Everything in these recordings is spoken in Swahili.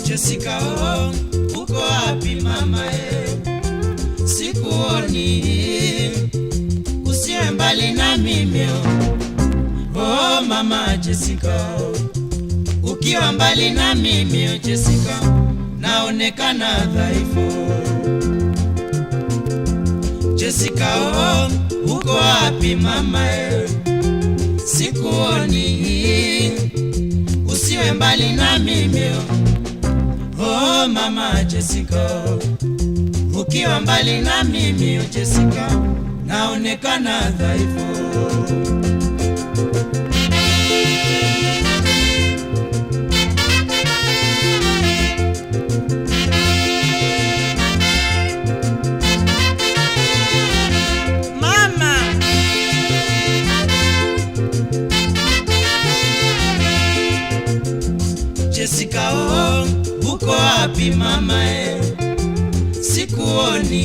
Jessica, oh, uko wapi mama sikuoni, usiwe mbali na mimi oh mama Jessica, ukiwa mbali na mimi Jessica, naonekana dhaifu. Jessica, oh, uko wapi mama sikuoni, usiwe mbali na mimi oh mama Jessica, ukiwa mbali na mimi Jessica, naonekana dhaifu. Mama, Jessica, oh, uko wapi mama sikuoni,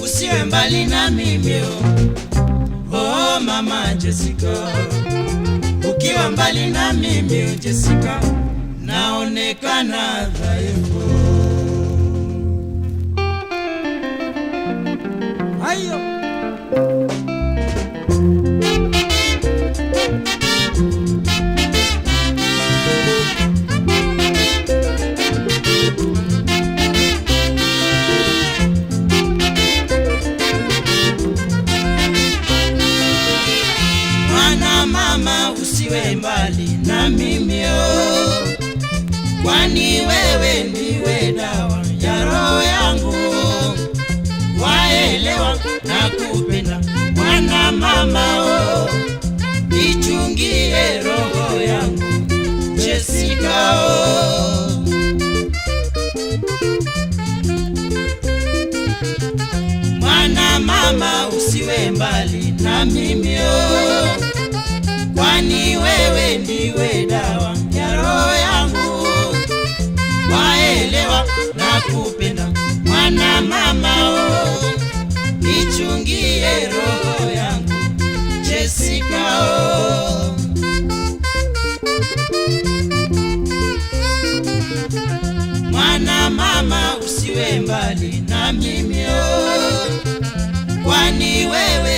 usiwe mbali na mimi oh mama Jessica, ukiwa mbali na mimi Jessica, naonekana dhaifu. hayo Mama, usiwe mbali na mimi oh, kwani wewe ndiwe dawa ya roho yangu. Waelewa na kupenda mwana mama oh, ichungie roho yangu Jessica oh. Mwana mama, usiwe mbali na mimi oh, kwani wewe ndiwe dawa ya roho yangu. Waelewa na kupenda mwana mama oh, ichungie roho yangu Jessica oh. Mwana mama, usiwe mbali na mimi oh, kwani wewe